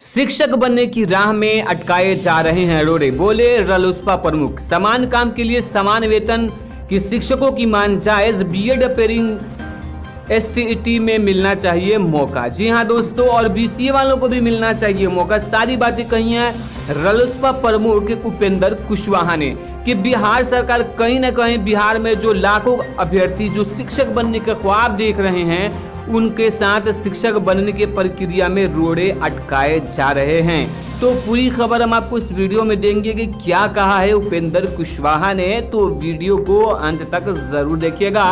शिक्षक बनने की राह में अटकाए जा रहे हैं रोड़े, बोले रालोसपा प्रमुख। समान काम के लिए समान वेतन की शिक्षकों की मांग जायज, बीएड अपेयरिंग एसटीईटी में मिलना चाहिए मौका। जी हां दोस्तों, और बीसीए वालों को भी मिलना चाहिए मौका। सारी बातें कही हैं रालोसपा प्रमुख उपेंद्र कुशवाहा ने कि बिहार सरकार कहीं ना कहीं बिहार में जो लाखों अभ्यर्थी जो शिक्षक बनने के ख्वाब देख रहे हैं उनके साथ शिक्षक बनने की प्रक्रिया में रोड़े अटकाए जा रहे हैं। तो पूरी खबर हम आपको इस वीडियो में देंगे कि क्या कहा है उपेंद्र कुशवाहा ने, तो वीडियो को अंत तक जरूर देखिएगा।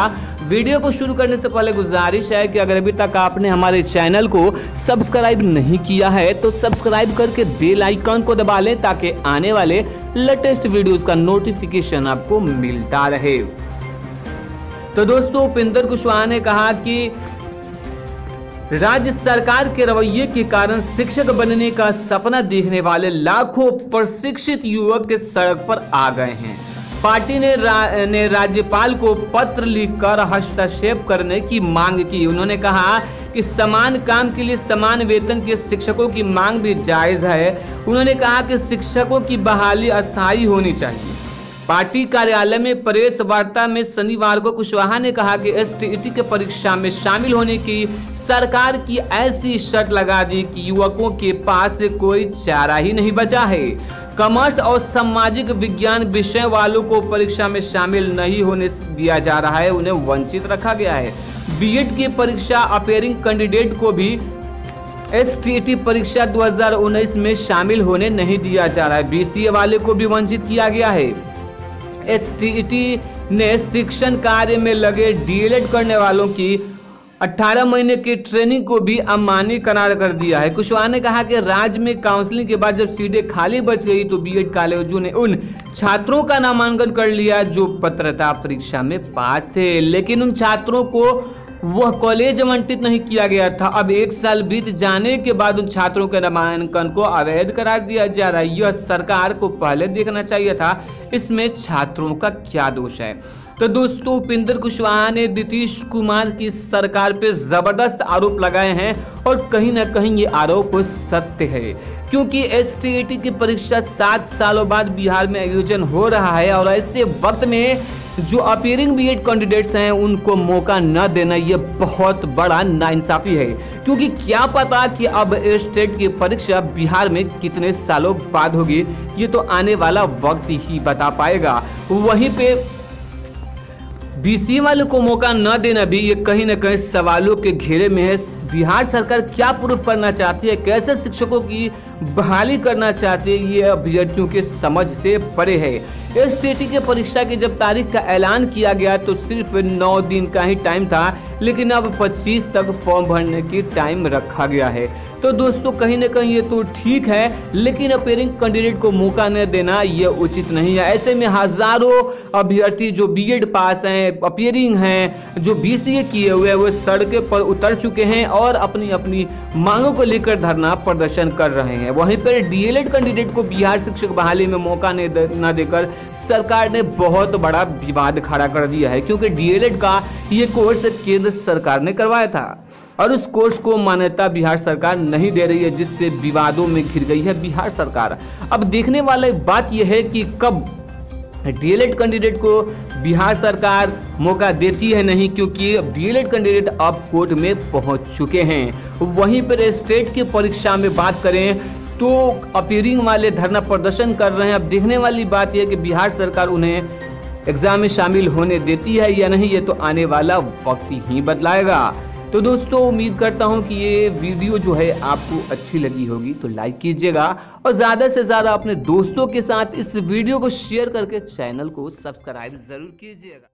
वीडियो को शुरू करने से पहले गुजारिश है कि अगर अभी तक आपने हमारे चैनल को सब्सक्राइब नहीं किया है तो सब्सक्राइब करके बेल आइकन को दबा लें ताकि आने वाले लेटेस्ट वीडियोस का नोटिफिकेशन आपको मिलता रहे। तो दोस्तों, उपेंद्र कुशवाहा ने कहा कि राज्य सरकार के रवैये के कारण शिक्षक बनने का सपना देखने वाले लाखों प्रशिक्षित युवक के सड़क पर आ गए हैं। पार्टी ने राज्यपाल को पत्र लिखकर हस्तक्षेप करने की मांग की। उन्होंने कहा कि समान काम के लिए समान वेतन के शिक्षकों की मांग भी जायज है। उन्होंने कहा कि शिक्षकों की बहाली अस्थायी होनी चाहिए। पार्टी कार्यालय में प्रेस वार्ता में शनिवार को कुशवाहा ने कहा कि एसटीईटी की परीक्षा में शामिल होने की सरकार की ऐसी शर्त लगा दी कि युवकों के पास कोई चारा ही नहीं बचा है। कॉमर्स और सामाजिक विज्ञान विषय वालों को परीक्षा में शामिल नहीं होने दिया जा रहा है, उन्हें वंचित रखा गया है। बीएड की परीक्षा अपेयरिंग कैंडिडेट को भी एसटीईटी परीक्षा 2019 में शामिल होने नहीं दिया जा रहा है। बीसीए वाले को भी वंचित किया गया है। एसटीईटी ने शिक्षण कार्य में लगे डीएलएड करने वालों की 18 महीने की ट्रेनिंग को भी अमान्य करार कर दिया है। कुशवाहा ने कहा कि राज्य में काउंसलिंग के बाद जब सीटें खाली बच गई तो बीएड कॉलेजों ने उन छात्रों का नामांकन कर लिया जो पात्रता परीक्षा में पास थे, लेकिन उन छात्रों को वह कॉलेज आवंटित नहीं किया गया था। अब 1 साल बीत जाने के बाद उन छात्रों के नामांकन को अवैध करार दिया जा रहा है। यह सरकार को पहले देखना चाहिए था, इसमें छात्रों का क्या दोष है। तो दोस्तों, उपेंद्र कुशवाहा ने नीतीश कुमार की सरकार पर जबरदस्त आरोप लगाए हैं और कहीं ना कहीं ये आरोप सत्य है, क्योंकि एसटीईटी की परीक्षा 7 सालों बाद बिहार में आयोजन हो रहा है और ऐसे वक्त में जो अपेयरिंग बीएड कैंडिडेट्स हैं उनको मौका न देना ये बहुत बड़ा नाइंसाफी है, क्योंकि क्या पता कि अब स्टेट की परीक्षा बिहार में कितने सालों बाद होगी, ये तो आने वाला वक्त ही बता पाएगा। वहीं पे बीसीए वालों को मौका न देना भी ये कहीं ना कहीं सवालों के घेरे में है। बिहार सरकार क्या प्रूफ करना चाहती है, कैसे शिक्षकों की बहाली करना चाहती है, ये अभ्यर्थियों के समझ से परे है। एसटीईटी की परीक्षा की जब तारीख का ऐलान किया गया तो सिर्फ 9 दिन का ही टाइम था, लेकिन अब 25 तक फॉर्म भरने की टाइम रखा गया है। तो दोस्तों, कहीं ना कहीं ये तो ठीक है, लेकिन अपेयरिंग कैंडिडेट को मौका न देना ये उचित नहीं है। ऐसे में हजारों अभ्यर्थी जो बीएड पास हैं, अपेयरिंग हैं, जो बीसीए किए हुए हैं, वो सड़कों पर उतर चुके हैं और अपनी अपनी मांगों को लेकर धरना प्रदर्शन कर रहे हैं। वहीं पर डीएलएड कैंडिडेट को बिहार शिक्षक बहाली में मौका न देकर सरकार ने बहुत बड़ा विवाद खड़ा कर दिया है, क्योंकि डीएलएड का ये कोर्स केंद्र सरकार ने करवाया था और उस कोर्स को मान्यता बिहार सरकार नहीं दे रही है, जिससे विवादों में घिर गई है बिहार सरकार। अब देखने वाली बात यह है कि कब डीएलएड कैंडिडेट को बिहार सरकार मौका देती है नहीं, क्योंकि डीएलएड कैंडिडेट अब कोर्ट में पहुंच चुके हैं। वहीं पर स्टेट की परीक्षा में बात करें तो अपेयरिंग वाले धरना प्रदर्शन कर रहे हैं। अब देखने वाली बात यह कि बिहार सरकार उन्हें एग्जाम में शामिल होने देती है या नहीं, ये तो आने वाला वक्त ही बतलाएगा। तो दोस्तों, उम्मीद करता हूं कि ये वीडियो जो है आपको अच्छी लगी होगी, तो लाइक कीजिएगा और ज़्यादा से ज़्यादा अपने दोस्तों के साथ इस वीडियो को शेयर करके चैनल को सब्सक्राइब ज़रूर कीजिएगा।